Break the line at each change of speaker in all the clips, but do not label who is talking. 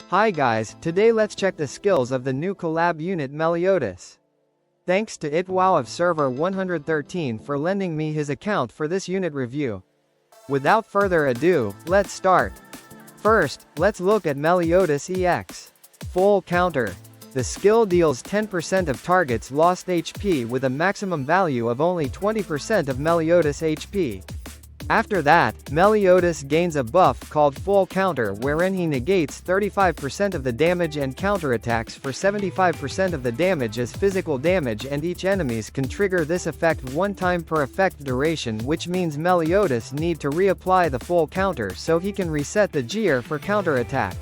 Hi guys, today let's check the skills of the new collab unit MELIODAS. Thanks to itwow of server 113 for lending me his account for this unit review. Without further ado, let's start. First, let's look at MELIODAS EX. Full counter. The skill deals 10% of target's lost HP with a maximum value of only 20% of MELIODAS HP. After that, MELIODAS gains a buff called Full Counter wherein he negates 35% of the damage and counterattacks for 75% of the damage as physical damage, and each enemies can trigger this effect one time per effect duration, which means MELIODAS need to reapply the Full Counter so he can reset the gear for counterattack.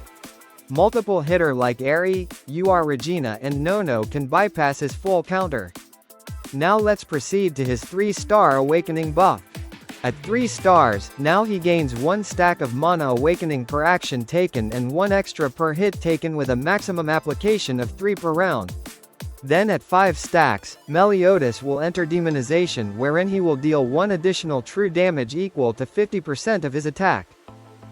Multiple hitter like Eri, Regina and Nono can bypass his Full Counter. Now let's proceed to his 3-star Awakening buff. At 3 stars, now he gains 1 stack of mana awakening per action taken and 1 extra per hit taken with a maximum application of 3 per round. Then at 5 stacks, MELIODAS will enter demonization wherein he will deal 1 additional true damage equal to 50% of his attack.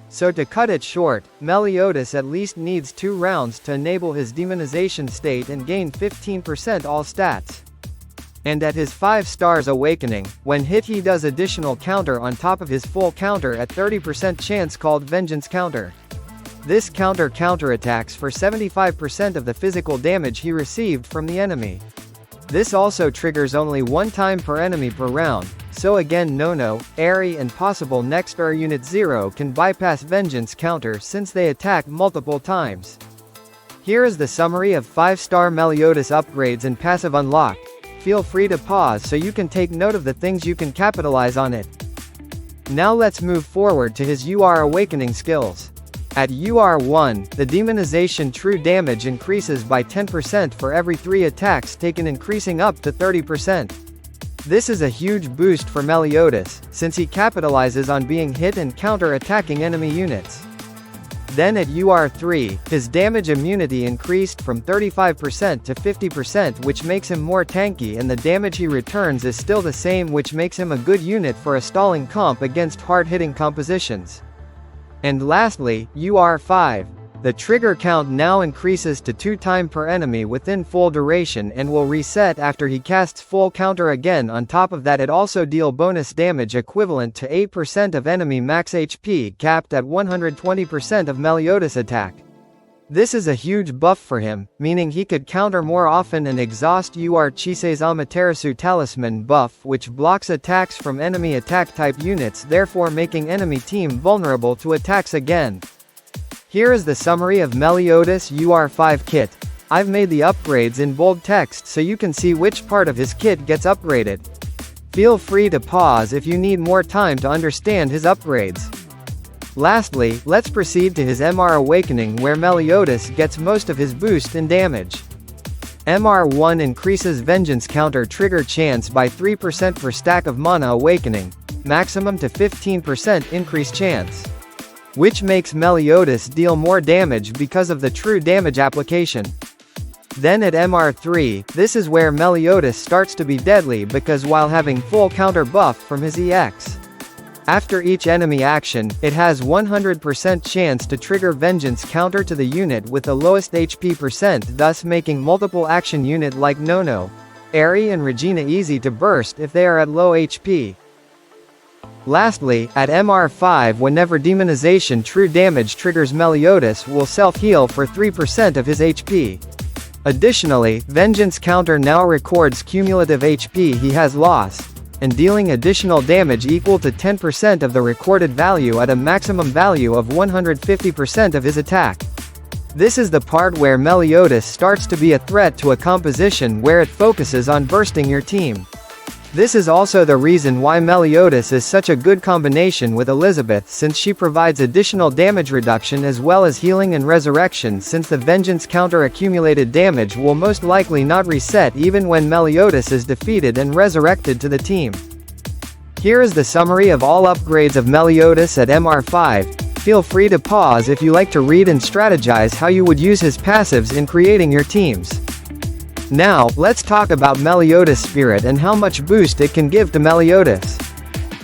So to cut it short, MELIODAS at least needs 2 rounds to enable his demonization state and gain 15% all stats. And at his 5 stars awakening, when hit he does additional counter on top of his full counter at 30% chance called Vengeance Counter. This counter counterattacks for 75% of the physical damage he received from the enemy. This also triggers only 1 time per enemy per round, so again Nono, Eri and possible next Unit 0 can bypass Vengeance Counter since they attack multiple times. Here is the summary of 5-star MELIODAS upgrades and passive unlock. Feel free to pause so you can take note of the things you can capitalize on it. Now let's move forward to his Awakening skills. At UR1, the demonization true damage increases by 10% for every 3 attacks taken, increasing up to 30%. This is a huge boost for MELIODAS, since he capitalizes on being hit and counter-attacking enemy units. Then at UR3, his damage immunity increased from 35% to 50%, which makes him more tanky, and the damage he returns is still the same, which makes him a good unit for a stalling comp against hard-hitting compositions. And lastly, UR5. The trigger count now increases to 2 times per enemy within full duration and will reset after he casts Full Counter again. On top of that, it also deal bonus damage equivalent to 8% of enemy max HP, capped at 120% of MELIODAS attack. This is a huge buff for him, meaning he could counter more often and exhaust Chise's Amaterasu Talisman buff, which blocks attacks from enemy attack type units, therefore making enemy team vulnerable to attacks again. Here is the summary of MELIODAS UR5 kit. I've made the upgrades in bold text so you can see which part of his kit gets upgraded. Feel free to pause if you need more time to understand his upgrades. Lastly, let's proceed to his MR Awakening, where MELIODAS gets most of his boost in damage. MR1 increases Vengeance Counter trigger chance by 3% per stack of mana awakening, maximum to 15% increase chance, which makes MELIODAS deal more damage because of the true damage application. Then at MR3, this is where MELIODAS starts to be deadly because while having full counter buff from his EX, after each enemy action, it has 100% chance to trigger Vengeance Counter to the unit with the lowest HP percent, thus making multiple action unit like Nono, Eri and Regina easy to burst if they are at low HP. Lastly, at MR5, whenever demonization true damage triggers, MELIODAS will self-heal for 3% of his HP. Additionally, Vengeance Counter now records cumulative HP he has lost, and dealing additional damage equal to 10% of the recorded value at a maximum value of 150% of his attack. This is the part where MELIODAS starts to be a threat to a composition where it focuses on bursting your team. This is also the reason why MELIODAS is such a good combination with Elizabeth, since she provides additional damage reduction as well as healing and resurrection, since the Vengeance Counter accumulated damage will most likely not reset even when MELIODAS is defeated and resurrected to the team. Here is the summary of all upgrades of MELIODAS at MR5. Feel free to pause if you like to read and strategize how you would use his passives in creating your teams. Now, let's talk about MELIODAS Spirit and how much boost it can give to MELIODAS.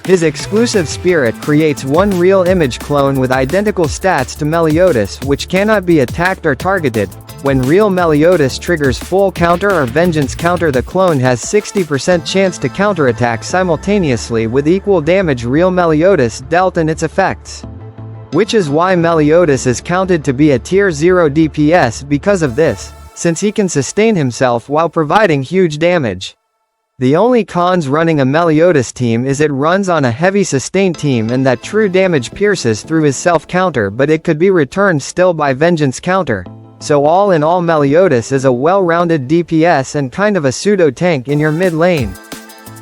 His exclusive spirit creates one real image clone with identical stats to Meliodas which cannot be attacked or targeted. When real Meliodas triggers full counter or vengeance counter, the clone has 60% chance to counterattack simultaneously with equal damage real Meliodas dealt and its effects. Which is why Meliodas is counted to be a tier 0 DPS because of this, since he can sustain himself while providing huge damage. The only cons running a Meliodas team is it runs on a heavy sustain team and that true damage pierces through his self counter, but it could be returned still by vengeance counter. So all in all, Meliodas is a well-rounded DPS and kind of a pseudo-tank in your mid lane.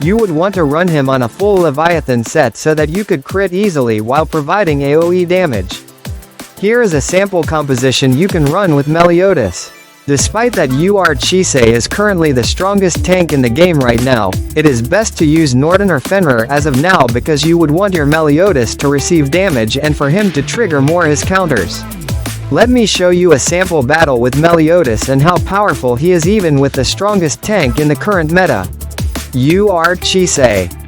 You would want to run him on a full Leviathan set so that you could crit easily while providing AoE damage. Here is a sample composition you can run with Meliodas. Despite that Chisei is currently the strongest tank in the game right now, it is best to use Norden or Fenrir as of now because you would want your Meliodas to receive damage and for him to trigger more his counters. Let me show you a sample battle with Meliodas and how powerful he is even with the strongest tank in the current meta. Chisei.